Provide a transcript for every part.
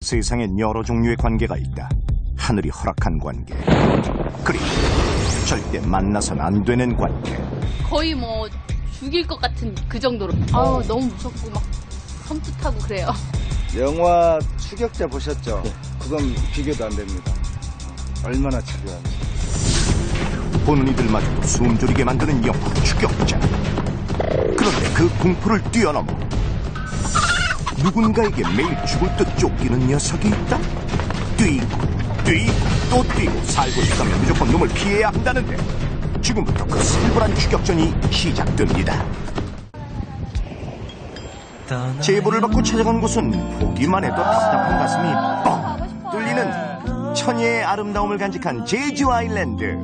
세상엔 여러 종류의 관계가 있다. 하늘이 허락한 관계, 그리고 절대 만나선 안 되는 관계. 거의 뭐 죽일 것 같은 그 정도로. 아우 너무 무섭고 막 섬뜩하고 그래요. 영화 추격자 보셨죠? 그건 비교도 안 됩니다. 얼마나 치료한지. 보는 이들마저도 숨졸이게 만드는 영화 추격자. 그런데 그 공포를 뛰어넘어 누군가에게 매일 죽을 듯 쫓기는 녀석이 있다. 뛰고 또 뛰고 살고 싶다면 무조건 놈을 피해야 한다는데, 지금부터 그 살벌한 추격전이 시작됩니다. 제보를 받고 찾아간 곳은 보기만 해도 답답한 가슴이 뻥 뚫리는 천혜의 아름다움을 간직한 제주 아일랜드.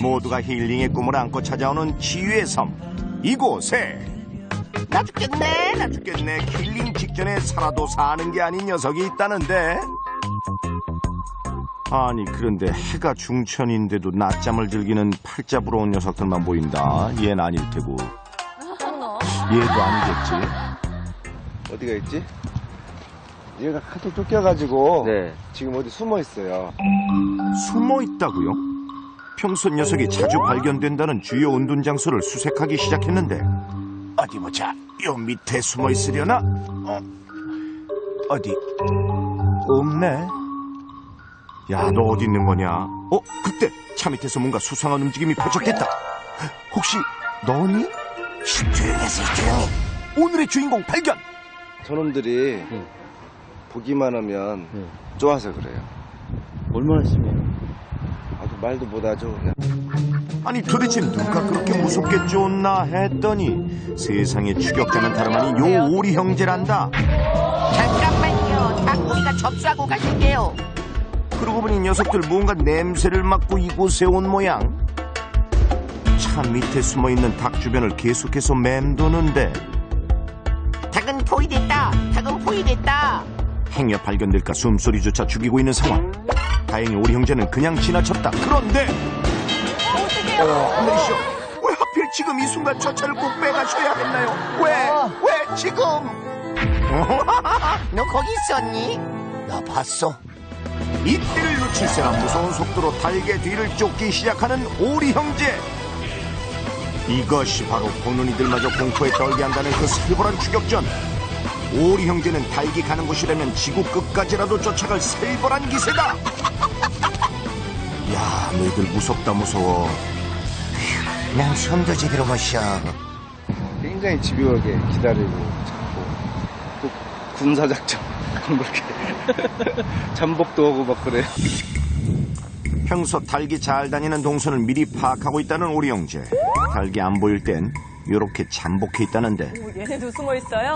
모두가 힐링의 꿈을 안고 찾아오는 치유의 섬. 이곳에 나 죽겠네 힐링 직전에 살아도 사는 게 아닌 녀석이 있다는데. 아니 그런데 해가 중천인데도 낮잠을 즐기는 팔자 부러운 녀석들만 보인다. 얘는 아닐 테고 얘도 아니겠지. 어디가 있지? 얘가 하도 쫓겨가지고 네. 지금 어디 숨어 있어요. 숨어 있다고요? 평소 녀석이 자주 발견된다는 주요 은둔 장소를 수색하기 시작했는데, 어디 보자. 요 밑에 숨어 있으려나? 어디? 없네. 야, 너 어디 있는 거냐? 그때 차 밑에서 뭔가 수상한 움직임이 포착됐다. 혹시 너니? 조용히. 오늘의 주인공 발견. 저놈들이 보기만 하면 좋아서 그래요. 얼마나 심해요? 아주 말도 못하죠. 그냥. 아니 도대체 누가 그렇게 무섭게 쫓나 했더니 세상에 추격자는 다름 아닌 요 오리 형제란다. 잠깐만요. 딱 우리가 접수하고 가실게요. 그러고 보니 녀석들 뭔가 냄새를 맡고 이곳에 온 모양. 차 밑에 숨어있는 닭 주변을 계속해서 맴도는데, 닭은 포위됐다. 행여 발견될까 숨소리조차 죽이고 있는 상황. 다행히 오리 형제는 그냥 지나쳤다. 그런데 하늘이시여, 왜 하필 지금 이 순간 저 차를 꼭 빼가셔야 했나요? 왜 지금? 너 거기 있었니? 나 봤어. 이때를 놓칠세라 무서운 속도로 달개 뒤를 쫓기 시작하는 오리 형제. 이것이 바로 보는 이들마저 공포에 떨게 한다는 그 살벌한 추격전. 오리 형제는 달기 가는 곳이라면 지구 끝까지라도 쫓아갈 살벌한 기세다. 야, 너희들 무서워. 난 손도 제대로 못 쉬어. 굉장히 집요하게 기다리고 잡고 또 군사작전 그렇게 잠복도 하고 막 그래. 평소 달기 잘 다니는 동선을 미리 파악하고 있다는 오리 형제. 달기 안 보일 땐 요렇게 잠복해 있다는데, 얘네도 숨어 있어요?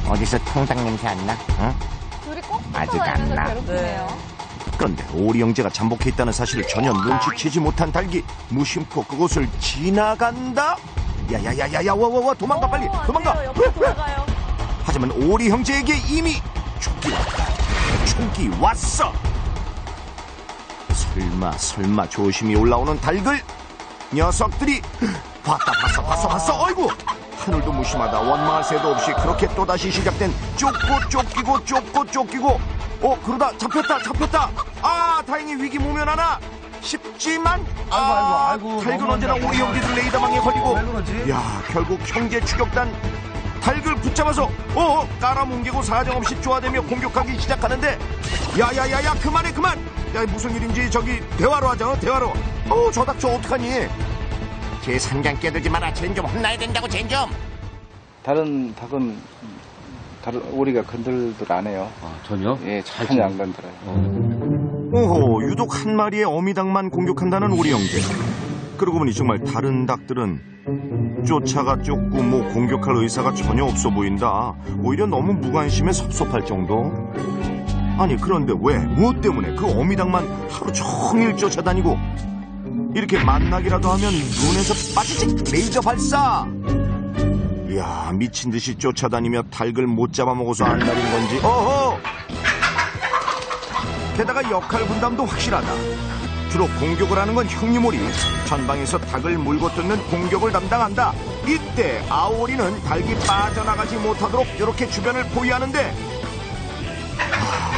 어디서 통닭 냄새 안 나? 응? 둘이 꼭 아직 안 나. 괴롭히네요. 그런데 오리 형제가 잠복해 있다는 사실을 전혀 눈치채지 못한 달기 무심코 그곳을 지나간다. 야야야야야, 와 도망가, 빨리 도망가. 옆으로 돌아가요. 하지만 오리 형제에게 이미 촉이 왔어. 설마 조심히 올라오는 닭을 녀석들이 봤어. 어이구, 하늘도 무심하다. 원망할 새도 없이 그렇게 또다시 시작된 쫓기고 그러다 잡혔다. 아, 다행히 위기 모면하나 싶지만, 아이고, 닭은 언제나 오리 형제들 레이더망에 걸리고, 야, 결국 형제 추격단 닭을 붙잡아서 깔아뭉개고 사정없이 쪼아대며 공격하기 시작하는데, 야야야야, 그만해. 야, 무슨 일인지 저기 대화로 하자. 대화로. 저 닭 저 어떡하니? 제 산장 깨들지 마라. 쟨 좀 혼나야 된다고, 쟨 좀. 다른 닭은 다른 오리가 건들들 안 해요. 전혀? 예, 전혀 안 건드려요. 오호, 유독 한 마리의 어미닭만 공격한다는 오리 형제. 그러고 보니 정말 다른 닭들은 쫓고 뭐 공격할 의사가 전혀 없어 보인다. 오히려 너무 무관심해 섭섭할 정도. 아니 그런데 왜, 무엇 때문에 그 어미닭만 하루 종일 쫓아다니고, 이렇게 만나기라도 하면 눈에서 빠지지 레이저 발사. 이야, 미친듯이 쫓아다니며 닭을 못 잡아먹어서 안달인 건지. 게다가 역할 분담도 확실하다. 주로 공격을 하는 건 형님오리. 전방에서 닭을 물고 뜯는 공격을 담당한다. 이때 아오리는 닭이 빠져나가지 못하도록 이렇게 주변을 포위하는데,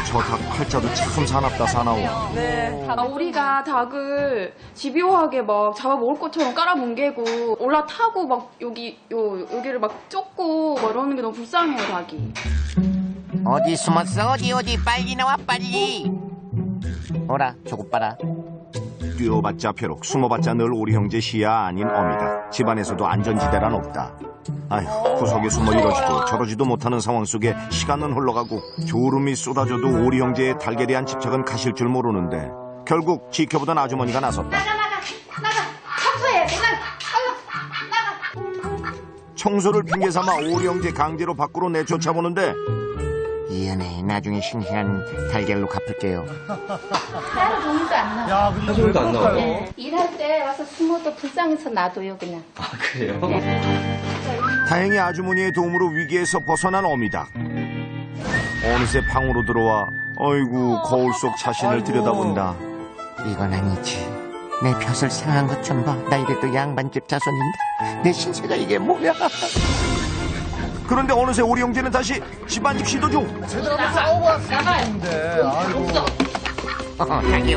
저 닭 팔자도 참 사납다 사나워. 네. 우리가 닭을 집요하게 막 잡아먹을 것처럼 깔아뭉개고 올라타고 막 여기를 막 쫓고 막 이러는 게 너무 불쌍해요, 닭이. 어디 숨었어? 어디 빨리 나와 빨리. 오라 저것 봐라. 뛰어봤자 벼룩, 숨어봤자 늘 우리 형제 시야 아닌 어미닭. 집안에서도 안전지대란 없다. 아휴, 구석에 숨어 이러지도 저러지도 못하는 상황 속에 시간은 흘러가고 졸음이 쏟아져도 우리 형제의 닭에 대한 집착은 가실 줄 모르는데 결국 지켜보던 아주머니가 나섰다. 나가! 청소해야 돼! 나가! 청소를 핑계삼아 오리 형제 강제로 밖으로 내쫓아보는데 미안해. 나중에 싱싱한 달걀로 갚을게요. 하루 종일도 안 나와. 하루 종일도 안 나와요? 네. 일할 때 와서 숨어도 불쌍해서 놔둬요, 그냥. 아, 그래요? 다행히 아주머니의 도움으로 위기에서 벗어난 어미닭. 어느새 방으로 들어와 어이구 거울 속 자신을 들여다본다. 이건 아니지. 내 벼슬 상한 것 좀 봐. 나 이래도 양반집 자손인데 내 신세가 이게 뭐야. 그런데 어느새 오리 형제는 다시 집안집 시도 중. 닭이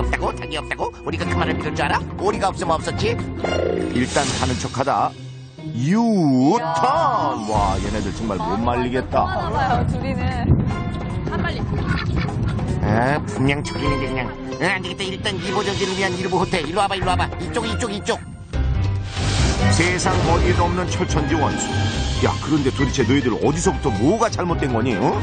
없다고? 우리가 그 말을 믿을 줄 알아? 오리가 없으면 없었지. 일단 가는 척하다 유턴. 와, 얘네들 정말 못 말리겠다. 봐요, 둘이는. 한 마리. 분명 저기는데 그냥. 안 되겠다. 일단 일보 저지를 위한 일보 호텔. 일로 와봐. 이쪽. 세상 어디에도 없는 철천지 원수. 야, 그런데 도대체 너희들 어디서부터 뭐가 잘못된 거니? 어?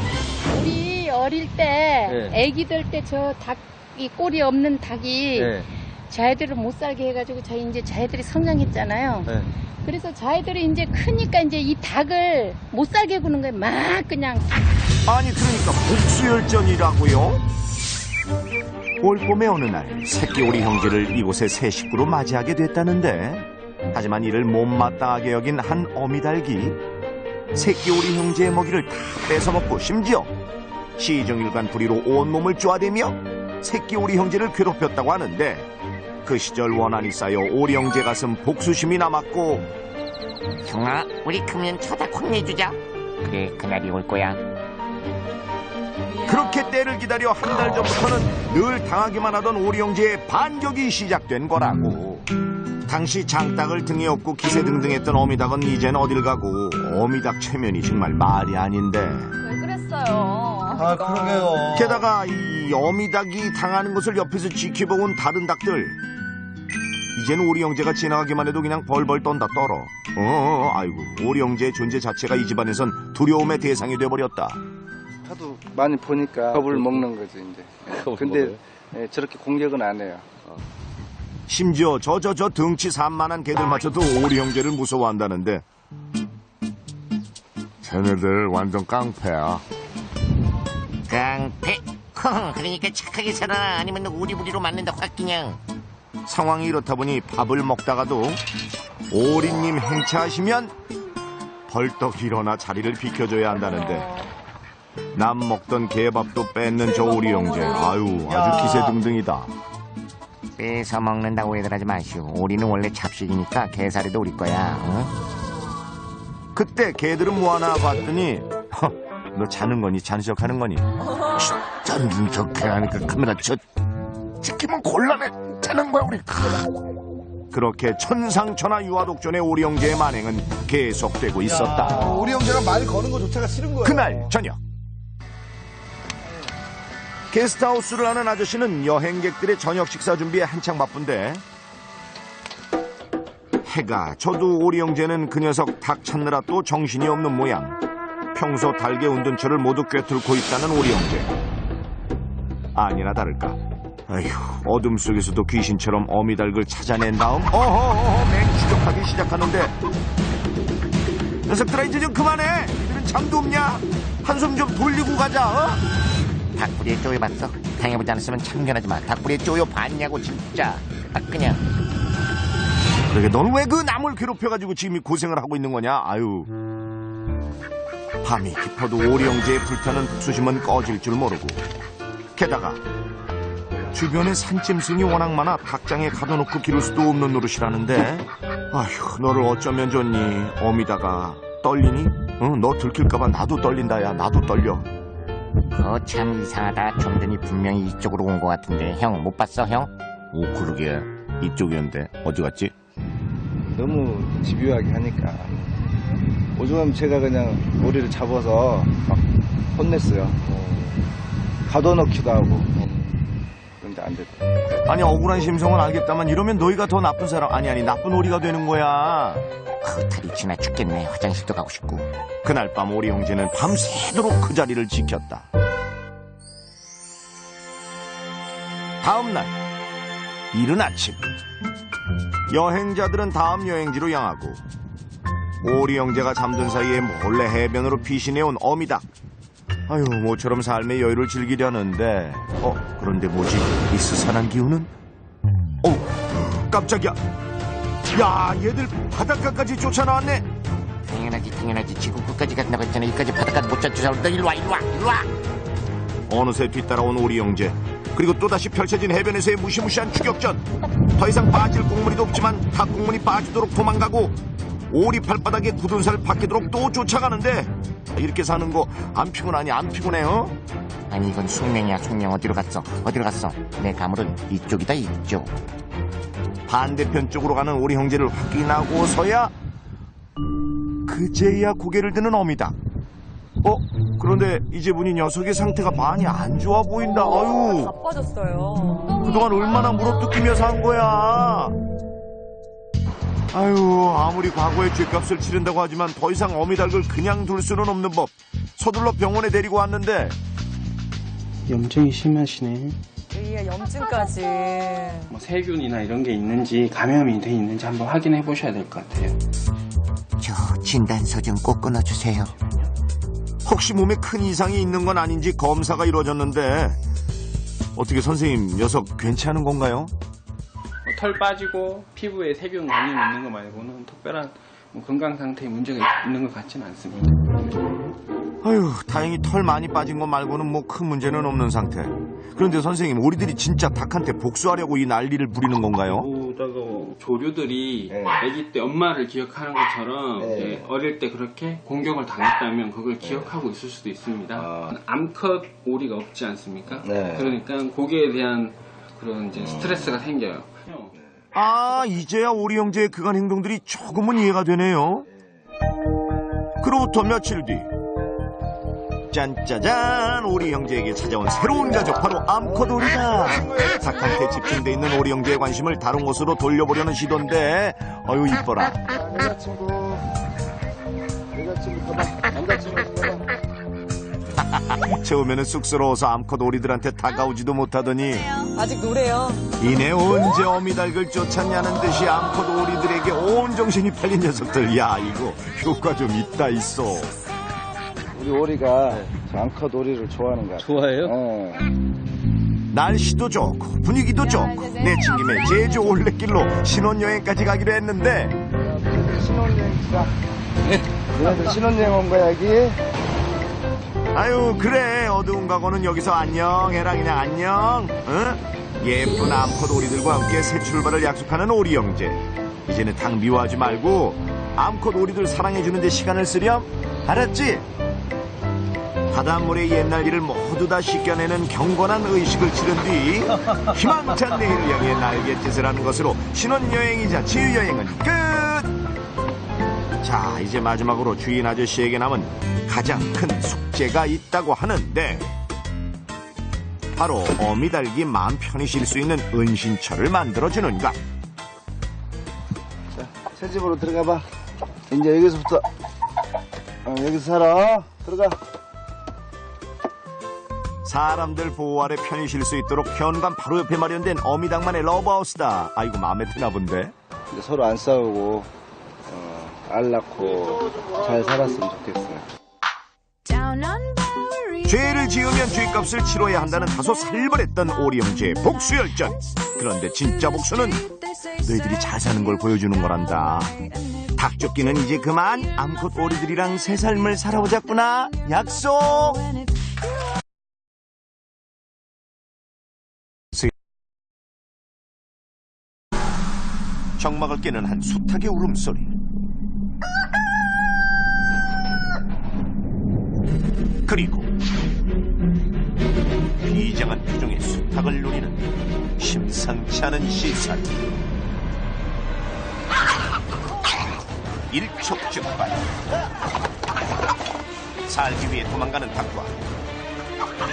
우리 어릴 때, 네. 애기들 때 저 닭이 꼬리 없는 닭이 네. 자애들을 못 살게 해가지고 저희 이제 자애들이 성장했잖아요. 네. 그래서 자애들이 이제 크니까 이제 이 닭을 못 살게 구는 거예요. 막 그냥. 아니, 그러니까 복수열전이라고요? 올 봄의 어느 날 새끼 오리 형제를 이곳에 새 식구로 맞이하게 됐다는데 하지만 이를 못마땅하게 여긴 한 어미닭이 새끼 오리 형제의 먹이를 다 뺏어먹고 심지어 시정일관 부리로 온몸을 쪼아대며 새끼 오리 형제를 괴롭혔다고 하는데 그 시절 원한이 쌓여 오리 형제 가슴 복수심이 남았고 형아, 우리 크면 저 닭 혼내주자. 그래, 그날이 올 거야. 그렇게 때를 기다려 한 달 전부터는 늘 당하기만 하던 오리 형제의 반격이 시작된 거라고. 당시 장닭을 등에 업고 기세등등했던 어미닭은 이젠 어딜 가고 어미닭 체면이 정말 말이 아닌데. 왜 그랬어요? 아, 그러게요. 게다가 이 어미닭이 당하는 것을 옆에서 지켜보고 다른 닭들 이제는 오리 형제가 지나가기만 해도 그냥 벌벌 떤다 떨어. 아이고, 오리 형제의 존재 자체가 이 집안에선 두려움의 대상이 돼버렸다. 하도 많이 보니까 겁을 먹는 거지 이제. 근데 저렇게 공격은 안 해요. 심지어 저 등치 산만한 개들 마저도 오리 형제를 무서워한다는데 쟤네들 완전 깡패야. 깡패? 그러니까 착하게 살아라. 아니면 우리 부리로 맞는다 확 그냥. 상황이 이렇다 보니 밥을 먹다가도 오리님 행차하시면 벌떡 일어나 자리를 비켜줘야 한다는데 남 먹던 개밥도 뺏는 저 오리 형제. 아유, 아주 기세등등이다. 뺏어 먹는다고 얘들하지 마시오. 오리는 원래 잡식이니까 개살이도 우리 거야. 응? 그때 개들은 뭐하나 봤더니 너 자는 거니 잔석하는 거니? 잔석해 하니까 카메라 찍히면 곤란해. 자는 거야 우리. 그렇게 천상천하 유아독존의 오리 형제의 만행은 계속되고 있었다. 우리 형제가 말 거는 거조차가 싫은 거예요. 그날 저녁 게스트하우스를 하는 아저씨는 여행객들의 저녁 식사 준비에 한창 바쁜데 해가 저도 오리 형제는 그 녀석 닭 찾느라 또 정신이 없는 모양. 평소 달게 운둔처를 모두 꿰뚫고 있다는 오리 형제. 아니나 다를까, 아휴, 어둠 속에서도 귀신처럼 어미닭을 찾아낸 다음 맹추격하기 시작하는데 녀석들아, 이제 좀 그만해. 이들은 잠도 없냐? 한숨 좀 돌리고 가자. 닭부리에 쪼여봤어? 당해보지 않았으면 참견하지 마. 닭부리에 쪼여 봤냐고 진짜. 그냥. 그러게, 넌 왜 그 남을 괴롭혀가지고 지금 이 고생을 하고 있는 거냐? 아유. 밤이 깊어도 오리 형제의 불타는 복수심은 꺼질 줄 모르고 게다가 주변에 산짐승이 워낙 많아 닭장에 가둬놓고 기를 수도 없는 노릇이라는데 아휴, 너를 어쩌면 좋니? 어미다가 떨리니? 너 들킬까봐 나도 떨린다. 야, 나도 떨려. 참 이상하다. 좀 전에 분명히 이쪽으로 온 것 같은데 형 못 봤어 형? 오, 그러게. 이쪽이었는데 어디 갔지? 너무 집요하게 하니까 오죽하면 제가 그냥 오리를 잡아서 막 혼냈어요. 가둬놓기도 하고. 그런데 안 됐다. 아니, 억울한 심성은 알겠다만 이러면 너희가 더 나쁜 사람, 아니 나쁜 오리가 되는 거야. 탈이 지나 죽겠네. 화장실도 가고 싶고. 그날 밤 오리 형제는 밤새도록 그 자리를 지켰다. 다음 날 이른 아침, 여행자들은 다음 여행지로 향하고 오리 형제가 잠든 사이에 몰래 해변으로 피신해온 어미닭. 아유, 모처럼 삶의 여유를 즐기려는데 그런데 뭐지? 이 스산한 기운은? 깜짝이야. 야, 얘들 바닷가까지 쫓아나왔네. 당연하지. 지구 끝까지 간다고 했잖아. 여기까지 바닷가 못 쫓아온다. 일로 와. 어느새 뒤따라온 오리 형제. 그리고 또다시 펼쳐진 해변에서의 무시무시한 추격전. 더 이상 빠질 곡물이도 없지만 닭 곡물이 빠지도록 도망가고 오리 발바닥에 굳은 살 박히도록 또 쫓아가는데, 이렇게 사는 거 안 피곤하니? 안 피곤해요? 아니 이건 숙명이야. 숙명. 어디로 갔어? 내 가물은 이쪽이다. 이쪽. 반대편 쪽으로 가는 오리 형제를 확인하고서야 그제야 고개를 드는 어미닭. 그런데 이제 보니 녀석의 상태가 많이 안 좋아 보인다. 아유, 바빠졌어요. 그동안 얼마나 물어뜯기며 산 거야. 아유, 아무리 과거의 죗값을 치른다고 하지만 더 이상 어미닭을 그냥 둘 수는 없는 법. 서둘러 병원에 데리고 왔는데 염증이 심하시네. 여기가 염증까지. 뭐 세균이나 이런 게 있는지 감염이 돼 있는지 한번 확인해 보셔야 될 것 같아요. 저 진단서 좀 꼭 끊어주세요. 혹시 몸에 큰 이상이 있는 건 아닌지 검사가 이루어졌는데, 어떻게 선생님, 녀석 괜찮은 건가요? 털 빠지고 피부에 세균 감염이 있는 거 말고는 특별한 건강 상태에 문제가 있는 것 같지는 않습니다. 아유, 다행히 털 많이 빠진 거 말고는 뭐 큰 문제는 없는 상태. 그런데 선생님, 오리들이 진짜 닭한테 복수하려고 이 난리를 부리는 건가요? 조류들이 네. 아기 때 엄마를 기억하는 것처럼 네. 이제 어릴 때 그렇게 공격을 당했다면 그걸 기억하고 있을 수도 있습니다. 암컷 오리가 없지 않습니까? 네. 그러니까 고기에 대한 그런 이제 스트레스가 생겨요. 아, 이제야 오리 형제의 그간 행동들이 조금은 이해가 되네요. 그로부터 며칠 뒤, 짠짜잔, 오리 형제에게 찾아온 새로운 가족, 바로 암컷 오리다. 닭한테 집중돼 있는 오리 형제의 관심을 다른 곳으로 돌려보려는 시도인데, 아유, 이뻐라. 여자친구 가봐. 남자친구 가봐. 처음에는 쑥스러워서 암컷 오리들한테 다가오지도 못하더니 아직 노래요. 이내 언제 어미닭을 쫓았냐는 듯이 암컷 오리들에게 온 정신이 팔린 녀석들. 야, 이거 효과 좀 있어. 우리 오리가 저 암컷 오리를 좋아하는 것 같아요. 좋아해요? 날씨도 좋고 분위기도 좋고 내친 김에 제주 올레길로 신혼여행까지 가기로 했는데, 신혼여행이다. 너희들 신혼여행 온 거야, 여기? 아유, 그래, 어두운 과거는 여기서 안녕해라. 그냥 안녕. 응? 예쁜 암컷 오리들과 함께 새 출발을 약속하는 오리 형제. 이제는 닭 미워하지 말고 암컷 오리들 사랑해주는데 시간을 쓰렴. 알았지? 바닷물의 옛날 일을 모두 다 씻겨내는 경건한 의식을 치른 뒤 희망찬 내일을 향해 날갯짓을 하는 것으로 신혼여행이자 치유여행은 끝! 자, 이제 마지막으로 주인 아저씨에게 남은 가장 큰 숙제가 있다고 하는데, 바로 어미닭이 마음 편히 쉴 수 있는 은신처를 만들어주는 것. 자, 새 집으로 들어가 봐. 이제 여기서부터 여기서 살아. 들어가. 사람들 보호 아래 편히 쉴 수 있도록 현관 바로 옆에 마련된 어미닭만의 러브하우스다. 아이고, 마음에 드나 본데. 이제 서로 안 싸우고 알 낳고 잘 살았으면 좋겠어요. 죄를 지으면 죄값을 치러야 한다는 다소 살벌했던 오리 형제의 복수열전. 그런데 진짜 복수는 너희들이 잘 사는 걸 보여주는 거란다. 닭쫓기는 이제 그만. 암컷 오리들이랑 새 삶을 살아보자꾸나. 약속. 정막을 깨는 한 수탉의 울음소리. 그리고 부탁을 노리는 심상치 않은 시선. 일촉즉발. 살기 위해 도망가는 닭과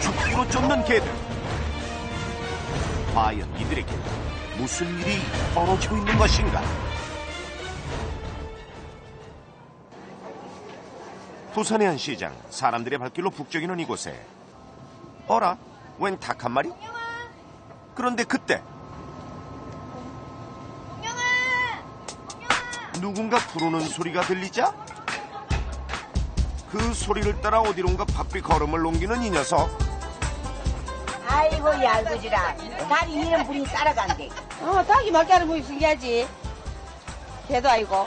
죽기로 쫓는 개들. 과연 이들에게 무슨 일이 벌어지고 있는 것인가? 부산의 한 시장, 사람들의 발길로 북적이는 이곳에 어라? 웬 닭 한 마리? 그런데 그때 누군가 부르는 소리가 들리자 그 소리를 따라 어디론가 바삐 걸음을 옮기는 이 녀석. 아이고 이 알고지라 다리 이런 분이 따라간대. 닭이 먹자는 분이 신기하지. 걔도 아이고.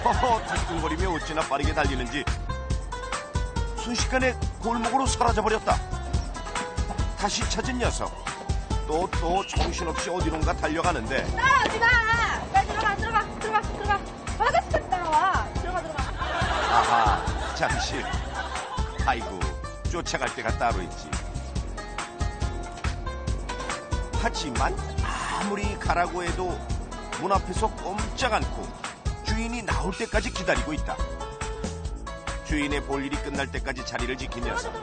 허허, 둥둥거리며 어찌나 빠르게 달리는지 순식간에 골목으로 사라져버렸다. 다시 찾은 녀석. 또 정신없이 어디론가 달려가는데. 따라오지 마! 빨리 들어가. 맞았어, 따라와. 들어가. 아하, 잠시. 아이고, 쫓아갈 때가 따로 있지. 하지만 아무리 가라고 해도 문 앞에서 꼼짝 않고 주인이 나올 때까지 기다리고 있다. 주인의 볼 일이 끝날 때까지 자리를 지킨 녀석.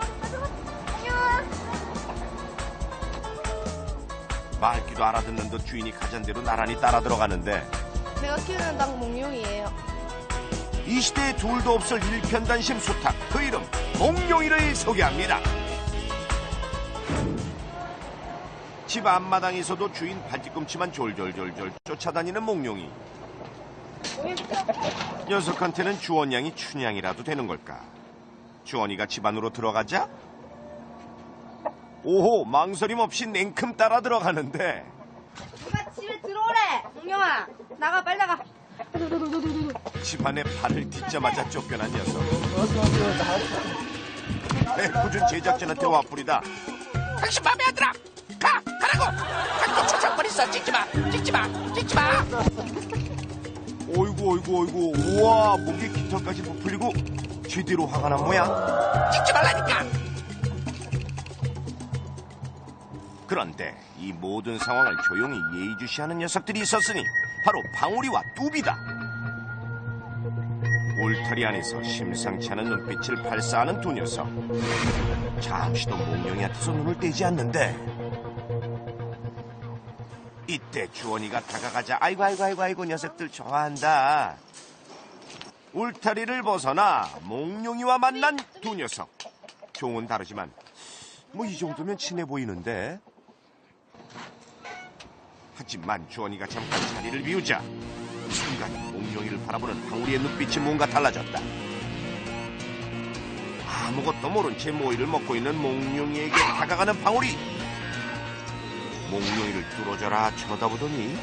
말귀도 알아듣는 듯 주인이 가잔대로 나란히 따라 들어가는데 제가 키우는 닭 몽룡이에요. 이 시대에 둘도 없을 일편단심 수탉, 그 이름 몽룡이를 소개합니다. 집 앞마당에서도 주인 발뒤꿈치만 졸졸졸졸 쫓아다니는 몽룡이. 녀석한테는 주원양이 춘향이라도 되는 걸까? 주원이가 집 안으로 들어가자 오호, 망설임 없이 냉큼 따라 들어가는데 누가 집에 들어오래! 몽룡아, 나가, 빨리 나가. 집 안에 발을 딛자마자 쫓겨난 녀석. 애꿎은 제작진한테 와뿌리다. 당신 마음에 안 들어. 가라고. 자꾸 추적거리서 찍지마. 어이구, 우와, 목에 깃털까지 부풀리고 제대로 화가 난 모양. 찍지 말라니까. 그런데 이 모든 상황을 조용히 예의주시하는 녀석들이 있었으니 바로 방울이와 뚜비다. 울타리 안에서 심상치 않은 눈빛을 발사하는 두 녀석. 잠시도 몽룡이한테서 눈을 떼지 않는데 이때 주원이가 다가가자 아이고 녀석들 좋아한다. 울타리를 벗어나 몽룡이와 만난 두 녀석. 종은 다르지만 뭐 이 정도면 친해 보이는데. 하지만 주원이가 잠깐 자리를 비우자 순간 몽룡이를 바라보는 방울이의 눈빛이 뭔가 달라졌다. 아무것도 모른 채 모이를 먹고 있는 몽룡이에게 다가가는 방울이. 몽룡이를 뚫어져라 쳐다보더니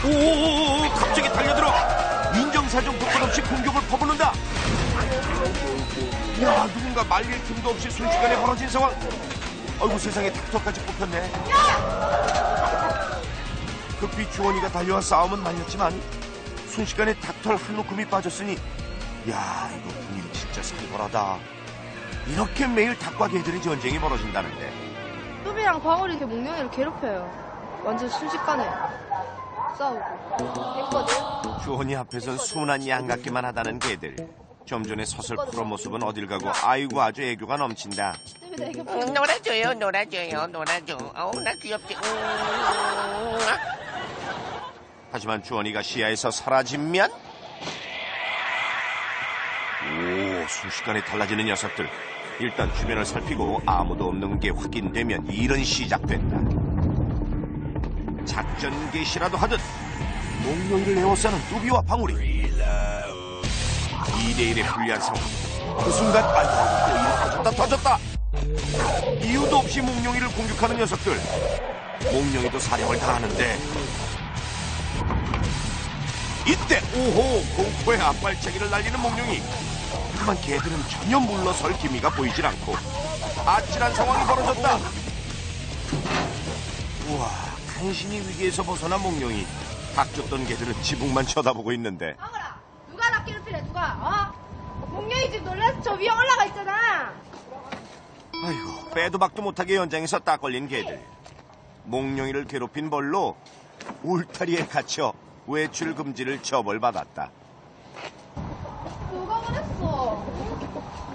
오, 갑자기 달려들어 인정사정 조건 없이 공격을 퍼붓는다. 야, 누군가 말릴 틈도 없이 순식간에 벌어진 상황. 아이고, 세상에 닥터까지 뽑혔네. 급히 주원이가 달려와 싸움은 말렸지만 순식간에 닥터 한 움큼이 빠졌으니 야, 이거 분위기 진짜 살벌하다. 이렇게 매일 닭과 개들의 전쟁이 벌어진다는데. 뚜비랑 방울이 이렇게 몽룡이를 괴롭혀요. 완전 순식간에 싸우고 했거든. 주원이 앞에선 순한 양 같기만 하다는 개들. 좀 전에 서슬프런 모습은 어딜 가고 아이고 아주 애교가 넘친다. 놀아줘요. 어우, 나 귀엽지. 하지만 주원이가 시야에서 사라지면 오, 순식간에 달라지는 녀석들. 일단 주변을 살피고 아무도 없는 게 확인되면 일은 시작된다. 작전 개시라도 하듯 몽룡이를 에워싸는 뚜비와 방울이. 2대1의 불리한 상황. 그 순간 아이고, 또 일이 터졌다. 이유도 없이 몽룡이를 공격하는 녀석들. 몽룡이도 사령을 당하는데 이때 오호, 공포의 앞발차기를 날리는 몽룡이. 하지만 개들은 전혀 물러설 기미가 보이질 않고 아찔한 상황이 벌어졌다. 우와, 간신히 위기에서 벗어난 몽룡이. 닥쳤던 개들은 지붕만 쳐다보고 있는데 방울아, 누가 나 괴롭히래, 누가? 몽룡이 지금 놀라서 저 위에 올라가 있잖아. 아이고, 빼도 박도 못하게 연장에서 딱 걸린 개들. 몽룡이를 괴롭힌 벌로 울타리에 갇혀 외출 금지를 처벌받았다. 누가 그랬어?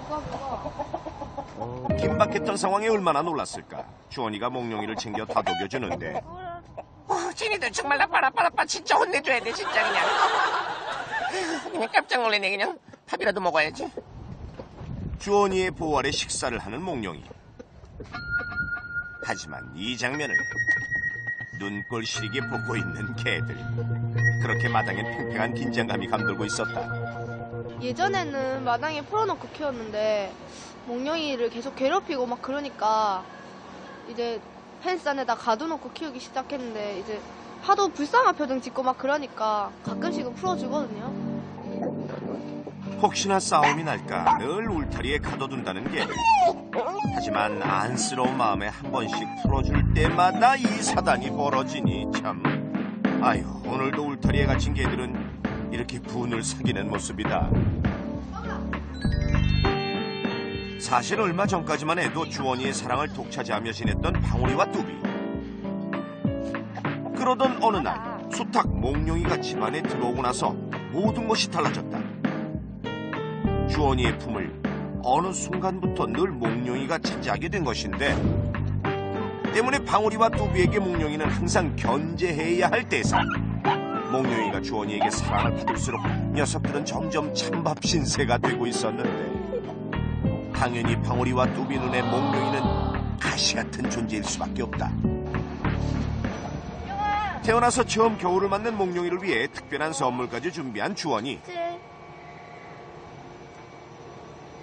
누가? 긴박했던 상황에 얼마나 놀랐을까. 주원이가 몽룡이를 챙겨 다독여주는데 쟤네들 정말 나빠 진짜 혼내줘야 돼 진짜 그냥 깜짝 놀래네. 그냥 밥이라도 먹어야지. 주원이의 보호 아래 식사를 하는 몽룡이. 하지만 이 장면을 눈꼴 시리게 보고 있는 개들. 그렇게 마당엔 팽팽한 긴장감이 감돌고 있었다. 예전에는 마당에 풀어놓고 키웠는데 몽룡이를 계속 괴롭히고 막 그러니까 이제 펜스 안에다 가둬놓고 키우기 시작했는데 이제 하도 불쌍한 표정 짓고 막 그러니까 가끔씩은 풀어주거든요. 혹시나 싸움이 날까 늘 울타리에 가둬둔다는 개들. 하지만 안쓰러운 마음에 한 번씩 풀어줄 때마다 이 사단이 벌어지니 참. 아유, 오늘도 울타리에 갇힌 개들은 이렇게 분을 사귀는 모습이다. 사실 얼마 전까지만 해도 주원이의 사랑을 독차지하며 지냈던 방울이와 뚜비. 그러던 어느 날 수탉 몽룡이가 집안에 들어오고 나서 모든 것이 달라졌다. 주원이의 품을 어느 순간부터 늘 몽룡이가 차지하게 된 것인데, 때문에 방울이와 뚜비에게 몽룡이는 항상 견제해야 할 대상. 몽룡이가 주원이에게 사랑을 받을수록 녀석들은 점점 찬밥 신세가 되고 있었는데, 당연히 방울이와 뚜비 눈에 몽룡이는 가시 같은 존재일 수밖에 없다. 태어나서 처음 겨울을 맞는 몽룡이를 위해 특별한 선물까지 준비한 주원이.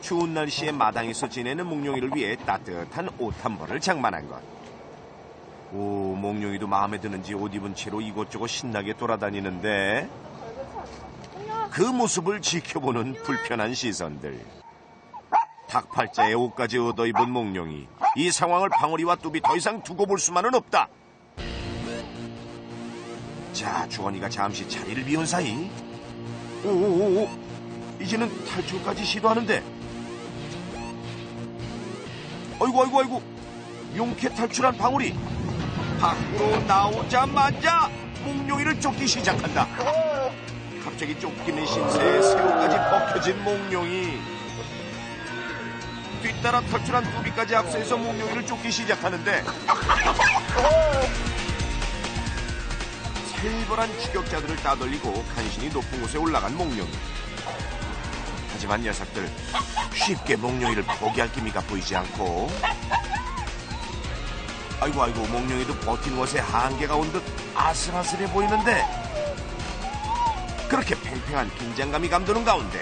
추운 날씨에 마당에서 지내는 몽룡이를 위해 따뜻한 옷 한 벌을 장만한 것. 오, 몽룡이도 마음에 드는지 옷 입은 채로 이곳저곳 신나게 돌아다니는데 그 모습을 지켜보는 불편한 시선들. 닭팔자에 옷까지 얻어입은 몽룡이. 이 상황을 방울이와 뚜비 더 이상 두고 볼 수만은 없다. 자, 주원이가 잠시 자리를 비운 사이 오오오오, 이제는 탈출까지 시도하는데, 아이고 용케 탈출한 방울이 밖으로 나오자마자 몽룡이를 쫓기 시작한다. 갑자기 쫓기는 신세에 새우까지 벗겨진 몽룡이. 뒤따라 탈출한 뚜비까지 앞서서 몽룡이를 쫓기 시작하는데, 살벌한 추격자들을 따돌리고 간신히 높은 곳에 올라간 몽룡이. 하지만 녀석들 쉽게 몽룡이를 포기할 기미가 보이지 않고, 아이고 몽룡이도 버틴 것에 한계가 온 듯 아슬아슬해 보이는데, 그렇게 팽팽한 긴장감이 감도는 가운데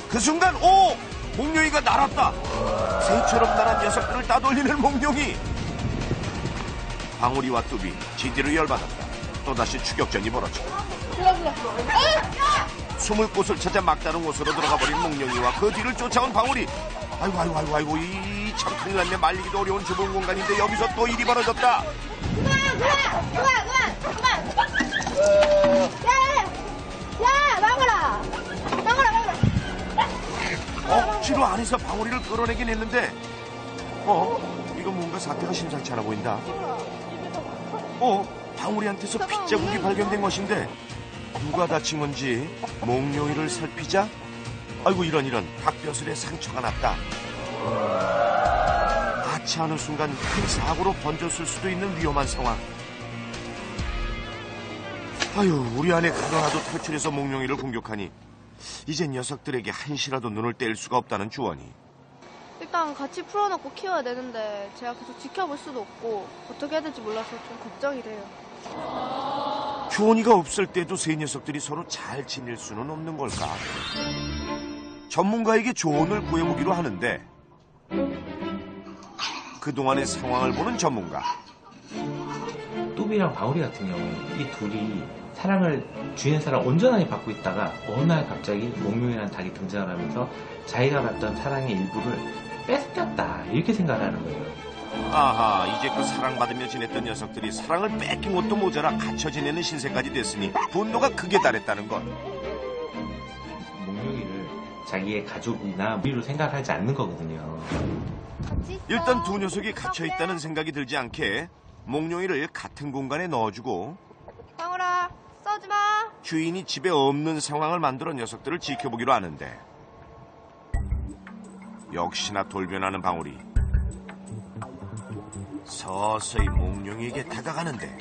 그 순간 몽룡이가 날았다. 새처럼 날아 녀석들을 따돌리는 몽룡이. 방울이와 뚜비 지대로 열받았다. 또다시 추격전이 벌어졌다. 숨을 곳을 찾아 막다른 곳으로 들어가버린 몽룡이와 그 뒤를 쫓아온 방울이. 아이고 이 참 큰일 났네. 말리기도 어려운 좁은 공간인데 여기서 또 일이 벌어졌다. 야 막아라. 억지로 안에서 방울이를 끌어내긴 했는데, 이거 뭔가 사태가 심상치 않아 보인다. 방울이한테서 핏자국이 발견된 것인데 누가 다친 건지 몽룡이를 살피자, 아이고 이런 닭벼슬에 상처가 났다. 아치하는 순간 큰 사고로 번졌을 수도 있는 위험한 상황. 아유, 우리 안에 하나도 탈출해서 몽룡이를 공격하니 이제 녀석들에게 한시라도 눈을 뗄 수가 없다는 주원이. 일단 같이 풀어놓고 키워야 되는데 제가 계속 지켜볼 수도 없고 어떻게 해야 될지 몰라서 좀 걱정이 돼요. 주원이가 없을 때도 새 녀석들이 서로 잘 지낼 수는 없는 걸까? 전문가에게 조언을 구해보기로 하는데, 그동안의 상황을 보는 전문가. 뚜비랑 바울이 같은 경우는 이 둘이 사랑을 주인 사랑 온전하게 받고 있다가 어느 날 갑자기 몽룡이라는 닭이 등장을 하면서 자기가 받던 사랑의 일부를 뺏겼다, 이렇게 생각을 하는 거예요. 아하, 이제 그 사랑받으며 지냈던 녀석들이 사랑을 뺏긴 것도 모자라 갇혀 지내는 신세까지 됐으니 분노가 극에 달했다는 것. 몽룡이를 자기의 가족이나 무리로 생각하지 않는 거거든요. 일단 두 녀석이 갇혀있다는 생각이 들지 않게 몽룡이를 같은 공간에 넣어주고 방울아, 싸우지 마. 주인이 집에 없는 상황을 만들어 녀석들을 지켜보기로 하는데 역시나 돌변하는 방울이 서서히 몽룡이에게 다가가는데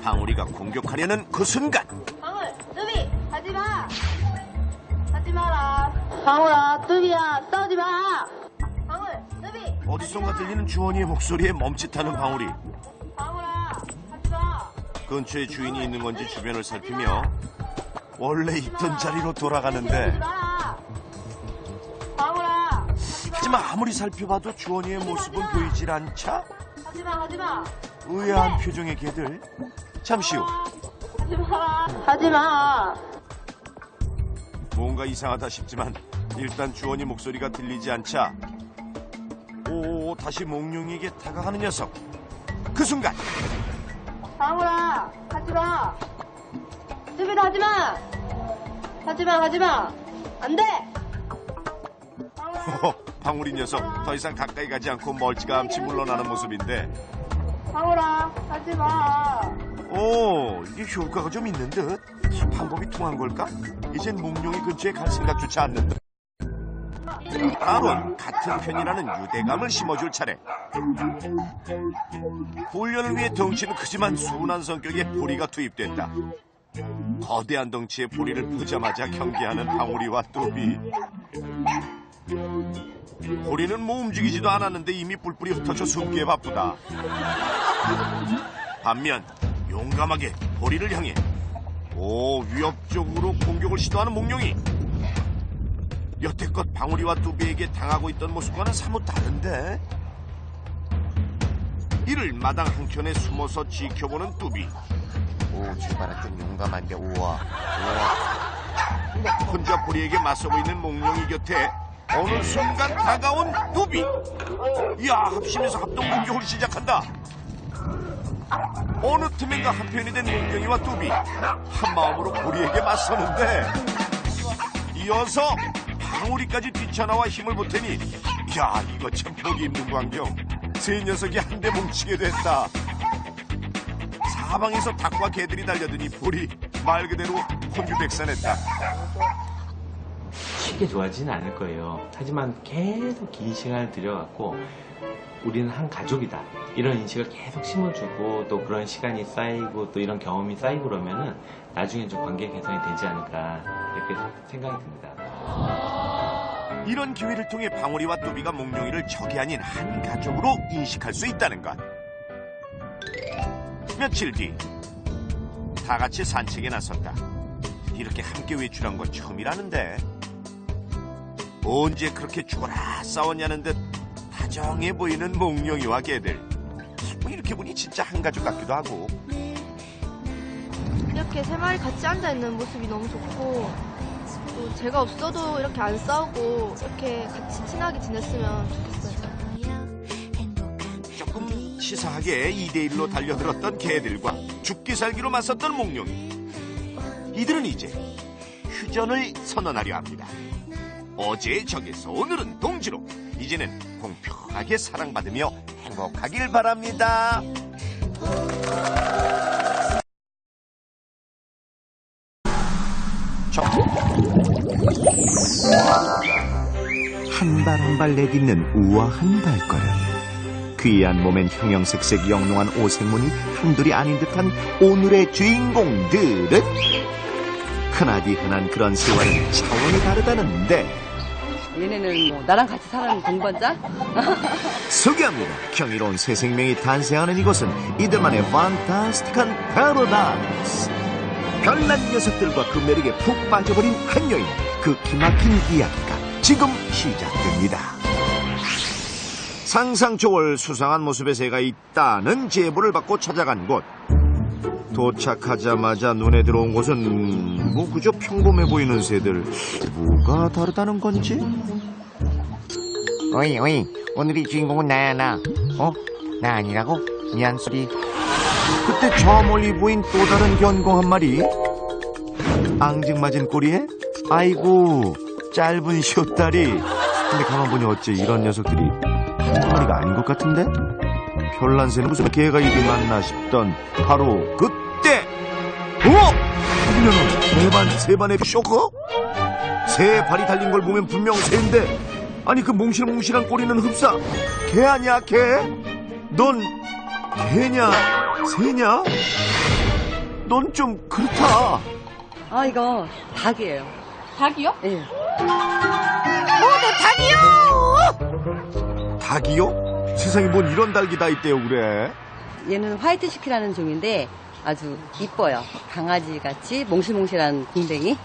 방울이가 공격하려는 그 순간 방울, 뚜비, 하지 마. 하지 마라. 방울아, 뚜비야, 싸우지 마. 방울, 뚜비. 어디선가 들리는 주원이의 목소리에 멈칫하는 방울이 방울아, 하지 마. 근처에 주인이 있는 건지 주변을 살피며 원래 있던 자리로 돌아가는데 방울아, 하지만 아무리 살펴봐도 주원이의 모습은 보이질 않자 하지 마, 하지 마. 의아한 표정의 개들. 잠시 후 하지 마. 하지 마. 뭔가 이상하다 싶지만 일단 주원이 목소리가 들리지 않자 오 다시 몽룡이에게 다가가는 녀석. 그 순간 방울아, 하지 마. 뚜비도 하지 마. 하지 마, 하지 마. 안 돼. 방울이 녀석 더 이상 가까이 가지 않고 멀찌감치 물러나는 모습인데 방울아, 하지 마. 오 이게 효과가 좀 있는 듯. 방법이 통한 걸까? 이젠 몽룡이 근처에 갈 생각조차 않는다. 다음은 같은 편이라는 유대감을 심어줄 차례. 훈련을 위해 덩치는 크지만 순한 성격의 보리가 투입됐다. 거대한 덩치의 보리를 보자마자 경계하는 방울이와 뚜비. 보리는 뭐 움직이지도 않았는데 이미 뿔뿔이 흩어져 숨기에 바쁘다. 반면 용감하게 보리를 향해 위협적으로 공격을 시도하는 몽룡이 여태껏 방울이와 뚜비에게 당하고 있던 모습과는 사뭇 다른데 이를 마당 한켠에 숨어서 지켜보는 뚜비. 오, 출발은 좀 용감한데, 우와. 혼자 보리에게 맞서고 있는 몽룡이 곁에 어느 순간 다가온 뚜비. 이야, 합심해서 합동 공격을 시작한다. 어느 틈엔가 한편이 된 몽룡이와 뚜비 한마음으로 보리에게 맞서는데 이어서 방울이까지 뛰쳐나와 힘을 보태니 야 이거 참 보기 힘든 광경. 세 녀석이 한데 뭉치게 됐다. 사방에서 닭과 개들이 달려드니 보리 말 그대로 혼주백산했다. 쉽게 좋아지지는 않을 거예요. 하지만 계속 긴 시간을 들여갖고 우리는 한 가족이다 이런 인식을 계속 심어주고 또 그런 시간이 쌓이고 또 이런 경험이 쌓이고 그러면은 나중에 좀 관계 개선이 되지 않을까 이렇게 생각이 듭니다. 이런 기회를 통해 방울이와 뚜비가 몽룡이를 적이 아닌 한 가족으로 인식할 수 있다는 것. 며칠 뒤 다 같이 산책에 나섰다. 이렇게 함께 외출한 건 처음이라는데 언제 그렇게 죽어라 싸웠냐는 듯 다정해 보이는 몽룡이와 개들. 이렇게 보니 진짜 한 가족 같기도 하고. 이렇게 세 마리 같이 앉아있는 모습이 너무 좋고 또 제가 없어도 이렇게 안 싸우고 이렇게 같이 친하게 지냈으면 좋겠어요. 조금 치사하게 2대1로 달려들었던 개들과 죽기 살기로 맞섰던 몽룡이. 이들은 이제 휴전을 선언하려 합니다. 어제의 적에서 오늘은 동지로 이제는 공평하게 사랑받으며 행복하길 바랍니다. 한 발 한 발 내딛는 우아한 발걸음. 귀한 몸엔 형형색색 영롱한 오색무늬 한둘이 아닌 듯한 오늘의 주인공들은 흔하디 흔한 그런 세월은 차원이 다르다는데 얘네는 뭐 나랑 같이 살아는 동반자? 소개합니다. 경이로운 새 생명이 탄생하는 이곳은 이들만의 판타스틱한 패러다이스. 별난 녀석들과 그 매력에 푹 빠져버린 한 여인, 그 기막힌 이야기가 지금 시작됩니다. 상상 초월 수상한 모습의 새가 있다는 제보를 받고 찾아간 곳. 도착하자마자 눈에 들어온 곳은 뭐 그저 평범해 보이는 새들. 뭐가 다르다는 건지? 어이 오늘의 주인공은 나야 나. 나 아니라고? 미안 소리. 그때 저 멀리 보인 또 다른 견공 한 마리. 앙증맞은 꼬리에 아이고 짧은 쇼다리. 근데 가만 보니 어째 이런 녀석들이 한두 마리가 아닌 것 같은데? 별난새는 무슨 개가 이게 맞나 싶던 바로 그때. 이년은 세 반의 쇼크? 새 발이 달린 걸 보면 분명 새인데, 아니 그 몽실몽실한 꼬리는 흡사 개 아니야 개? 넌 개냐 새냐? 넌 좀 그렇다. 아, 이거 닭이에요. 닭이요? 예. 모두 닭이요! 닭이요? 세상에 뭔 이런 닭이 다 있대요 그래. 얘는 화이트 시키라는 종인데 아주 이뻐요. 강아지같이 몽실몽실한 궁뎅이.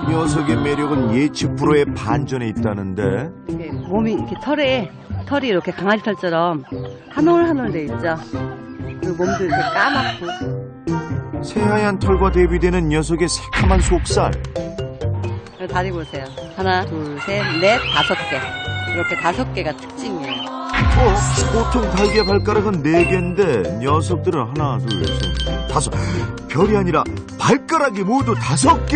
녀석의 매력은 예측 불허의 반전에 있다는데. 이게 몸이 이렇게 털이 이렇게 강아지 털처럼 한 올 한 올 돼 있죠. 그리고 몸도 이렇게 까맣고. 새하얀 털과 대비되는 녀석의 새카만 속살. 다리 보세요. 하나, 둘, 셋, 넷, 5개. 이렇게 5개가 특징이에요. 보통 닭의 발가락은 4개인데 녀석들은 하나, 둘, 셋, 5. 별이 아니라 발가락이 모두 5개.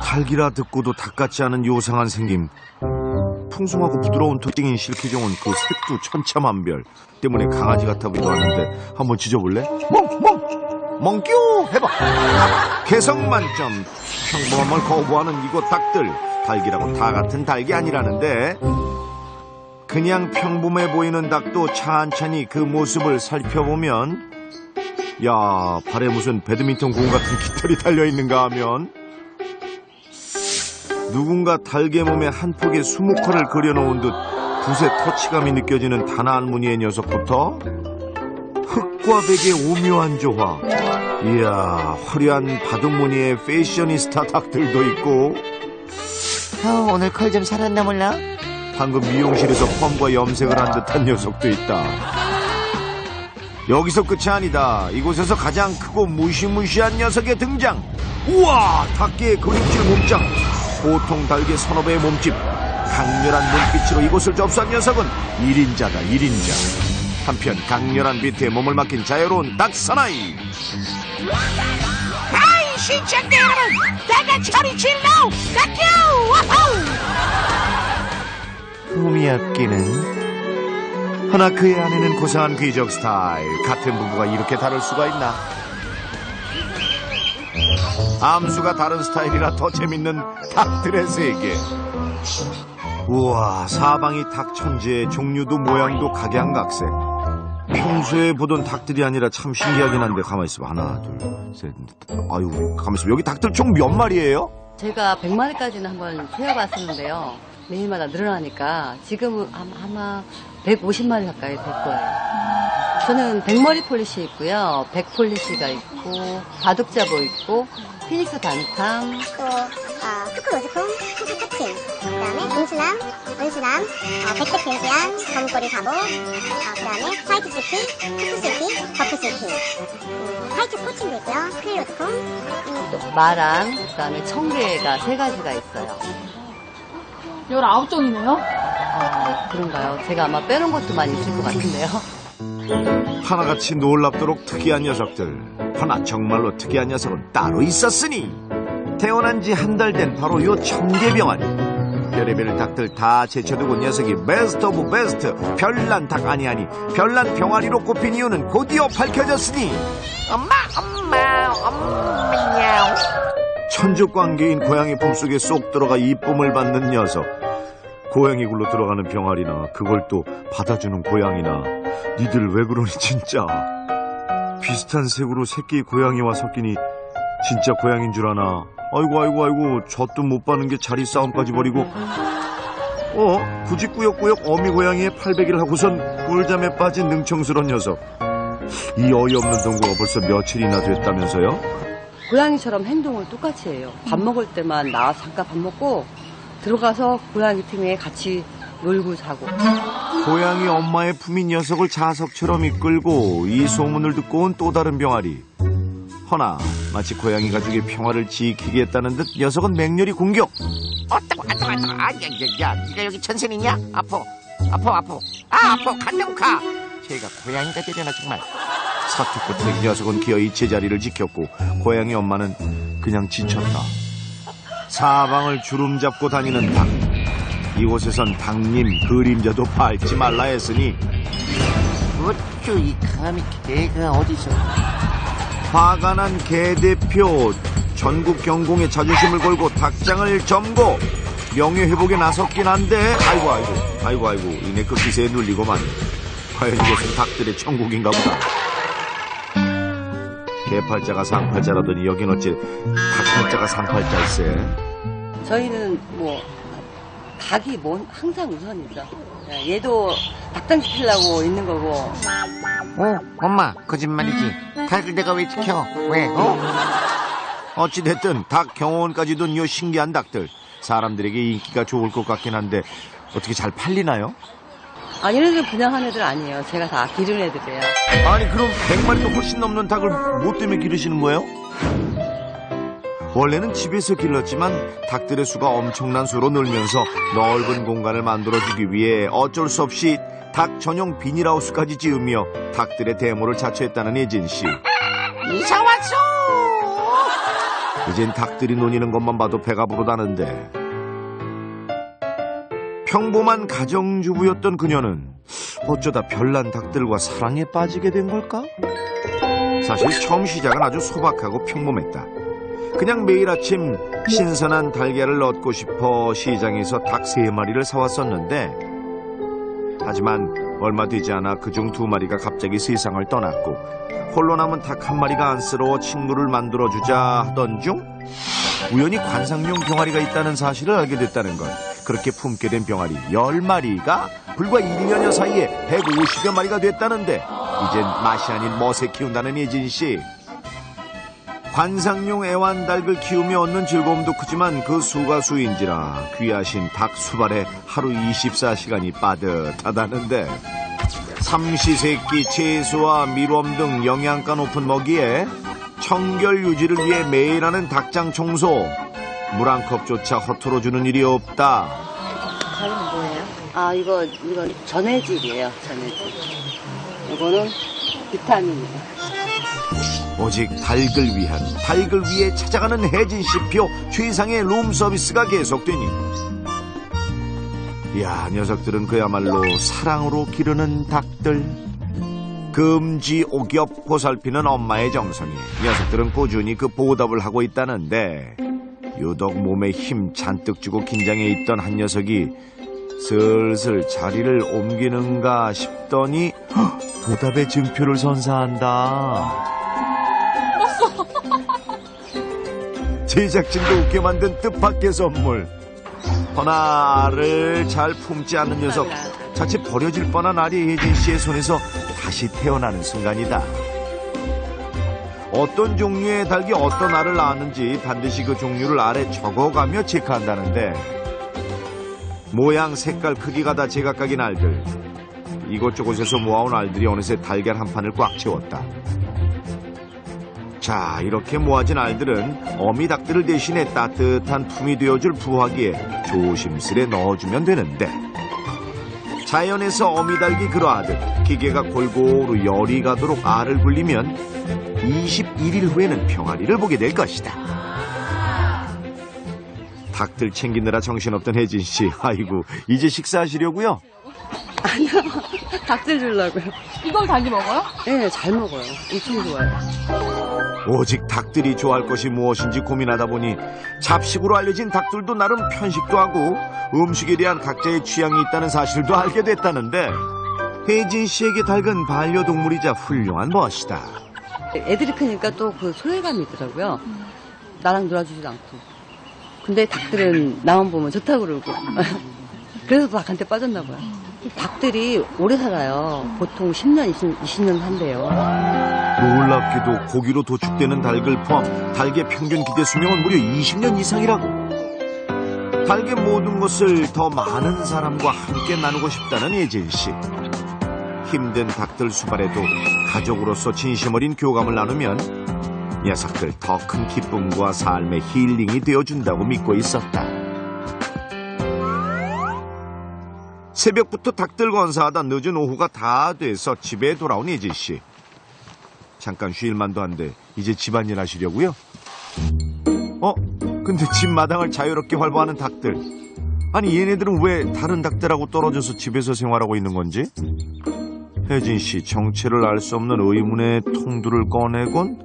닭이라 듣고도 닭 같지 않은 요상한 생김. 풍성하고 부드러운 특징인 실키종은 그 색도 천차만별 때문에 강아지 같아 보이기도 하는데 한번 짖어볼래? 멍뀨 해봐. 개성 만점 평범함을 거부하는 이곳 닭들. 닭이라고 다 같은 닭이 아니라는데, 그냥 평범해 보이는 닭도 찬찬히 그 모습을 살펴보면, 야, 발에 무슨 배드민턴 공 같은 깃털이 달려있는가 하면, 누군가 닭의 몸에 한 폭의 수묵화를 그려놓은 듯 붓의 터치감이 느껴지는 단아한 무늬의 녀석부터 흑과 백의 오묘한 조화, 이야, 화려한 바둑무늬의 패셔니스타 닭들도 있고, 오늘 컬 좀 살았나 몰라? 방금 미용실에서 펌과 염색을 한 듯한 녀석도 있다. 여기서 끝이 아니다. 이곳에서 가장 크고 무시무시한 녀석의 등장. 우와, 닭개의 그림질 몸짱. 보통 닭의 서너 배의 몸집. 강렬한 눈빛으로 이곳을 접수한 녀석은 1인자다 1인자. 한편 강렬한 비트에 몸을 맡긴 자유로운 닭 사나이. 아이 시청자 여러분, 내가 저리 질러 흠이 아끼는, 하나 그의 아내는 고상한 귀족 스타일. 같은 부부가 이렇게 다를 수가 있나? 암수가 다른 스타일이라 더 재밌는 닭들의 세계. 우와, 사방이 닭 천지에 종류도 모양도 각양각색. 평소에 보던 닭들이 아니라 참 신기하긴 한데, 가만히 있어봐. 하나, 둘, 셋. 아유, 가만히 있어봐. 여기 닭들 총 몇 마리예요? 제가 100마리까지는 한번 세어봤었는데요. 매일마다 늘어나니까 지금은 아마 150마리 가까이 될 거예요. 저는 100머리 폴리시 있고요. 100폴리시가 있고, 바둑자보 있고, 피닉스 반탐, 또 투크 로즈콩, 투크 타칭, 그다음에 은수남, 백색 펜시안, 검꼬리 사보, 그다음에 화이트 실키, 투크 실키, 버프 실키, 화이트 스코칭도 있고요. 클리 로즈콩, 또 마랑, 그다음에 청개가 3가지가 있어요. 19종이네요? 그런가요? 제가 아마 빼놓은 것도 많이 있을 것 같은데요. 하나같이 놀랍도록 특이한 녀석들. 하나 정말로 특이한 녀석은 따로 있었으니, 태어난 지 한 달 된 바로 요 청개병아리. 별의별 닭들 다 제쳐두고 녀석이 베스트 오브 베스트 별난 닭 아니 별난 병아리로 꼽힌 이유는 곧이어 밝혀졌으니, 엄마냐옹. 천적관계인 고양이 품속에 쏙 들어가 이쁨을 받는 녀석. 고양이 굴로 들어가는 병아리나 그걸 또 받아주는 고양이나, 니들 왜 그러니 진짜. 비슷한 색으로 새끼 고양이와 섞이니 진짜 고양인 줄 아나. 아이고 젖도 못 바는 게 자리 싸움까지 벌이고, 굳이 꾸역꾸역 어미 고양이의 팔베기를 하고선 꿀잠에 빠진 능청스러운 녀석. 이 어이없는 동거가 벌써 며칠이나 됐다면서요? 고양이처럼 행동을 똑같이 해요. 밥 먹을 때만 나와서 잠깐 밥 먹고 들어가서 고양이 팀에 같이 놀고 자고. 고양이 엄마의 품인 녀석을 자석처럼 이끌고 이 소문을 듣고 온 또 다른 병아리. 허나 마치 고양이 가족의 평화를 지키겠다는 듯 녀석은 맹렬히 공격. 야, 네가 여기 천생이냐? 아파. 간다고 가. 쟤가 고양이가 되려나 정말. 사투 끝에 녀석은 기어이 제자리를 지켰고, 고양이 엄마는 그냥 지쳤다. 사방을 주름 잡고 다니는 닭. 이곳에선 닭님 그림자도 밟지 말라 했으니 어쭈 이 감히 개가 어디서. 화가 난 개 대표 전국 경공의 자존심을 걸고 닭장을 점거 명예회복에 나섰긴 한데 아이고 이내 그 기세에 눌리고만. 과연 이것은 닭들의 천국인가 보다. 개팔자가 상팔자라더니 여긴 어째 닭팔자가 상팔자일세. 저희는 뭐 닭이 항상 우선이죠. 얘도 닭장 지키려고 있는 거고. 엄마 거짓말이지. 닭을 내가 왜 지켜? 왜? 어찌됐든 닭 경호원까지 둔 요 신기한 닭들. 사람들에게 인기가 좋을 것 같긴 한데 어떻게 잘 팔리나요? 아니 얘네들 분양한 애들 아니에요. 제가 다 기른 애들이에요. 아니 그럼 100마리도 훨씬 넘는 닭을 뭐 때문에 기르시는 거예요? 원래는 집에서 길렀지만 닭들의 수가 엄청난 수로 늘면서 넓은 공간을 만들어주기 위해 어쩔 수 없이 닭 전용 비닐하우스까지 지으며 닭들의 대모를 자처했다는 예진씨. 이사 왔어. 이젠 닭들이 노니는 것만 봐도 배가 부르다는데. 평범한 가정주부였던 그녀는 어쩌다 별난 닭들과 사랑에 빠지게 된 걸까? 사실 처음 시작은 아주 소박하고 평범했다. 그냥 매일 아침 신선한 달걀을 얻고 싶어 시장에서 닭 3마리를 사왔었는데, 하지만 얼마 되지 않아 그중 2마리가 갑자기 세상을 떠났고 홀로 남은 닭 1마리가 안쓰러워 친구를 만들어주자 하던 중 우연히 관상용 병아리가 있다는 사실을 알게 됐다는 것. 그렇게 품게 된 병아리 10마리가 불과 1년여 사이에 150여 마리가 됐다는데 이젠 맛이 아닌 멋에 키운다는 예진씨. 관상용 애완닭을 키우며 얻는 즐거움도 크지만 그 수가 수인지라 귀하신 닭 수발에 하루 24시간이 빠듯하다는데, 삼시세끼 채소와 밀웜 등 영양가 높은 먹이에 청결 유지를 위해 매일 하는 닭장 청소. 물 한 컵조차 허투루 주는 일이 없다. 이건 뭐예요? 아 이거 전해질이에요. 전해질. 이거는 비타민이에요. 오직 닭을 위한, 닭을 위해 찾아가는 혜진씨표 최상의 룸서비스가 계속되니 이야, 녀석들은 그야말로 사랑으로 기르는 닭들. 금지 오겹 보살피는 엄마의 정성이 녀석들은 꾸준히 그 보답을 하고 있다는데, 유독 몸에 힘 잔뜩 주고 긴장해 있던 한 녀석이 슬슬 자리를 옮기는가 싶더니 보답의 증표를 선사한다. 제작진도 웃게 만든 뜻밖의 선물. 허나 알을 잘 품지 않는 녀석, 자칫 버려질 뻔한 알이 혜진씨의 손에서 다시 태어나는 순간이다. 어떤 종류의 닭이 어떤 알을 낳았는지 반드시 그 종류를 알에 적어가며 체크한다는데, 모양, 색깔, 크기가 다 제각각인 알들. 이곳저곳에서 모아온 알들이 어느새 달걀 한 판을 꽉 채웠다. 자, 이렇게 모아진 알들은 어미 닭들을 대신해 따뜻한 품이 되어줄 부화기에 조심스레 넣어주면 되는데, 자연에서 어미 닭이 그러하듯 기계가 골고루 열이 가도록 알을 굴리면 21일 후에는 병아리를 보게 될 것이다. 닭들 챙기느라 정신없던 혜진씨, 아이고 이제 식사하시려고요? 아니요, 닭들 주려고요. 이걸 닭이 먹어요? 네, 잘 먹어요. 엄청 좋아요. 오직 닭들이 좋아할 것이 무엇인지 고민하다 보니 잡식으로 알려진 닭들도 나름 편식도 하고 음식에 대한 각자의 취향이 있다는 사실도 알게 됐다는데, 혜진 씨에게 닭은 반려동물이자 훌륭한 멋이다. 애들이 크니까 또 그 소외감이 있더라고요. 나랑 놀아주지도 않고. 근데 닭들은 나만 보면 좋다고 그러고. 그래서 닭한테 빠졌나 봐요. 닭들이 오래 살아요. 보통 10년, 20년 산대요. 놀랍게도 고기로 도축되는 닭을 포함 닭의 평균 기대 수명은 무려 20년 이상이라고. 닭의 모든 것을 더 많은 사람과 함께 나누고 싶다는 예진씨. 힘든 닭들 수발에도 가족으로서 진심 어린 교감을 나누면 녀석들 더 큰 기쁨과 삶의 힐링이 되어준다고 믿고 있었다. 새벽부터 닭들 건사하다 늦은 오후가 다 돼서 집에 돌아온 예진씨. 잠깐 쉴 만도 한데 이제 집안일 하시려고요? 근데 집 마당을 자유롭게 활보하는 닭들. 아니 얘네들은 왜 다른 닭들하고 떨어져서 집에서 생활하고 있는 건지? 혜진 씨 정체를 알 수 없는 의문의 통두를 꺼내곤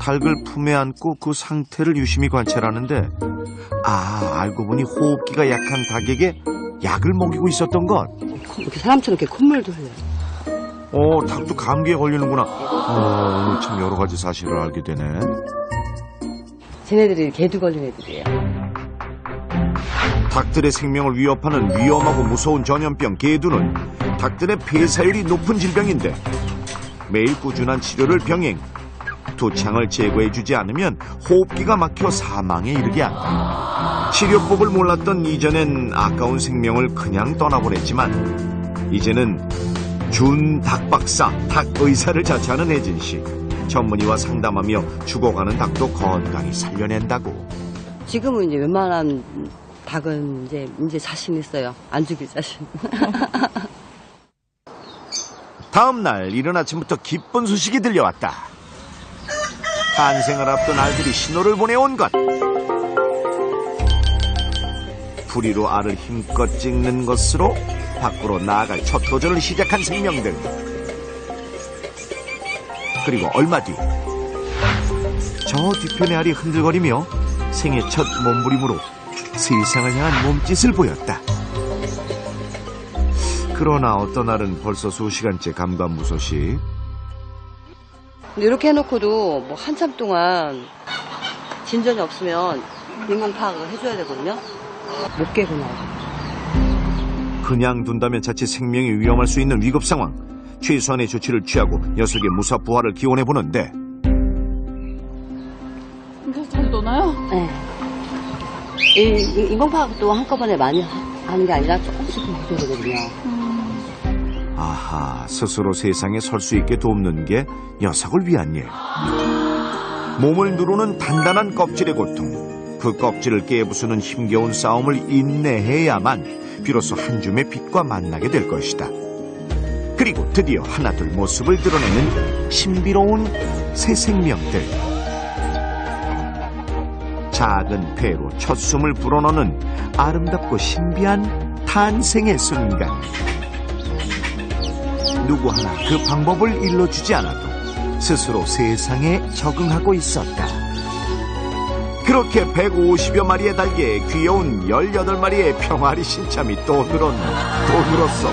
닭을 품에 안고 그 상태를 유심히 관찰하는데 알고 보니 호흡기가 약한 닭에게 약을 먹이고 있었던 것. 이렇게 사람처럼 이렇게 콧물도 흘려요. 닭도 감기에 걸리는구나. 오늘 참 여러 가지 사실을 알게 되네. 쟤네들이 개도 걸린 애들이에요. 닭들의 생명을 위협하는 위험하고 무서운 전염병 개두는 닭들의 폐사율이 높은 질병인데 매일 꾸준한 치료를 병행, 두창을 제거해주지 않으면 호흡기가 막혀 사망에 이르게 한다. 치료법을 몰랐던 이전엔 아까운 생명을 그냥 떠나보냈지만 이제는 준 닭박사, 닭의사를 자처하는 혜진 씨. 전문의와 상담하며 죽어가는 닭도 건강히 살려낸다고. 지금은 이제 웬만한 닭은 이제 자신 있어요. 안 죽일 자신. 다음 날 이른 아침부터 기쁜 소식이 들려왔다. 탄생을 앞둔 알들이 신호를 보내온 것. 부리로 알을 힘껏 찍는 것으로 밖으로 나아갈 첫 도전을 시작한 생명들. 그리고 얼마 뒤 저 뒤편의 알이 흔들거리며 생애 첫 몸부림으로 세상을 향한 몸짓을 보였다. 그러나 어떤 알은 벌써 수시간째 감감무소식. 이렇게 해놓고도 뭐 한참 동안 진전이 없으면 인공 파악을 해줘야 되거든요. 못 깨고 나와요. 그냥 둔다면 자칫 생명이 위험할 수 있는 위급 상황. 최소한의 조치를 취하고 녀석의 무사 부활을 기원해 보는데. 이거 잘 노나요? 네. 이 인공 파악도 한꺼번에 많이 하는 게 아니라 조금씩 해줘야 되거든요. 아하, 스스로 세상에 설 수 있게 돕는 게 녀석을 위한 일. 몸을 누르는 단단한 껍질의 고통. 그 껍질을 깨부수는 힘겨운 싸움을 인내해야만 비로소 한 줌의 빛과 만나게 될 것이다. 그리고 드디어 하나둘 모습을 드러내는 신비로운 새 생명들. 작은 폐로 첫 숨을 불어넣는 아름답고 신비한 탄생의 순간. 누구 하나 그 방법을 일러주지 않아도 스스로 세상에 적응하고 있었다. 그렇게 150여 마리의 달개에 귀여운 18마리의 평아리 신참이 또 늘었어.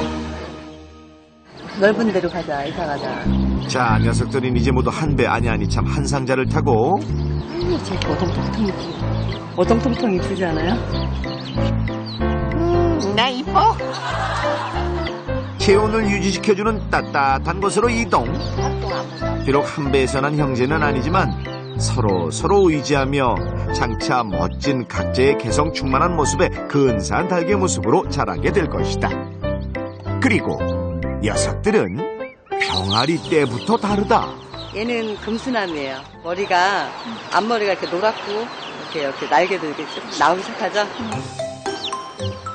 넓은 데로 가자, 이사 가자. 자, 녀석들은 이제 모두 한 배 아니 참 한 상자를 타고. 제 어동통통 이쁘지 않아요? 나 이뻐? 체온을 유지시켜주는 따뜻한 곳으로 이동. 비록 한 배에서 난 형제는 아니지만 서로 의지하며 장차 멋진 각자의 개성 충만한 모습에 근사한 달개 모습으로 자라게 될 것이다. 그리고 녀석들은 병아리 때부터 다르다. 얘는 금수남이에요. 머리가 앞머리가 이렇게 노랗고 이렇게 날개도 이렇게 쭉 나오기 시작하죠.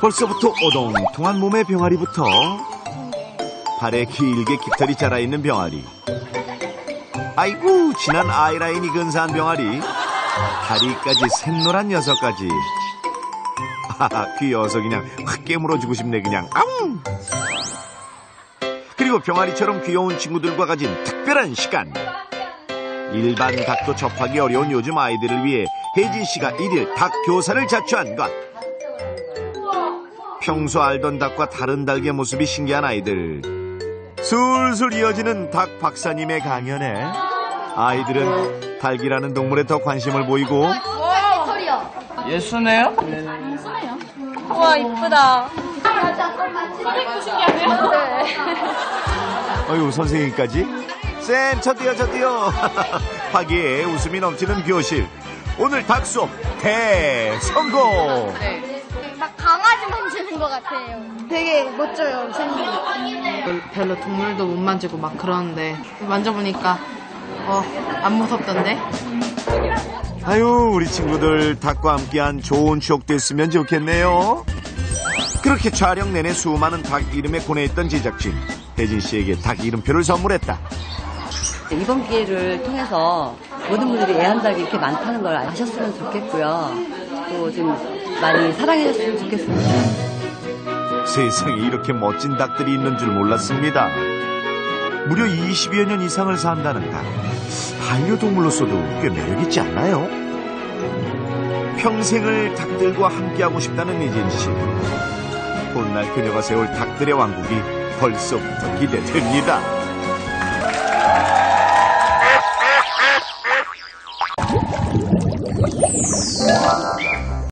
벌써부터 오동통한 몸의 병아리부터 발에 길게 깃털이 자라있는 병아리. 아이고, 진한 아이라인이 근사한 병아리. 다리까지 샛노란 녀석까지. 귀여워서 그냥 확 깨물어주고 싶네 그냥. 아웅! 그리고 병아리처럼 귀여운 친구들과 가진 특별한 시간. 일반 닭도 접하기 어려운 요즘 아이들을 위해 혜진 씨가 일일 닭 교사를 자처한 것. 평소 알던 닭과 다른 닭의 모습이 신기한 아이들. 술술 이어지는 닭 박사님의 강연에 아이들은 닭이라는 동물에 더 관심을 보이고. 예수네요? 순해요. 와, 이쁘다. 선생님도 신기하네요. 네. 어휴, 선생님까지? 쌤, 저도요. 화기에 웃음이 넘치는 교실. 오늘 닭 수업 대성공! 막 강아지 만지는 것 같아요. 되게 멋져요, 선생님. 별로 동물도 못 만지고 막 그러는데 만져보니까 안 무섭던데? 아유, 우리 친구들 닭과 함께한 좋은 추억 됐으면 좋겠네요. 그렇게 촬영 내내 수많은 닭 이름에 고뇌했던 제작진. 혜진 씨에게 닭 이름표를 선물했다. 이번 기회를 통해서 모든 분들이 애완닭이 이렇게 많다는 걸 아셨으면 좋겠고요. 또 좀 많이 사랑해줬으면 좋겠습니다. 세상에 이렇게 멋진 닭들이 있는 줄 몰랐습니다. 무려 20여 년 이상을 산다는 닭. 반려동물로서도 꽤 매력있지 않나요? 평생을 닭들과 함께하고 싶다는 이진 씨. 훗날 그녀가 세울 닭들의 왕국이 벌써부터 기대됩니다.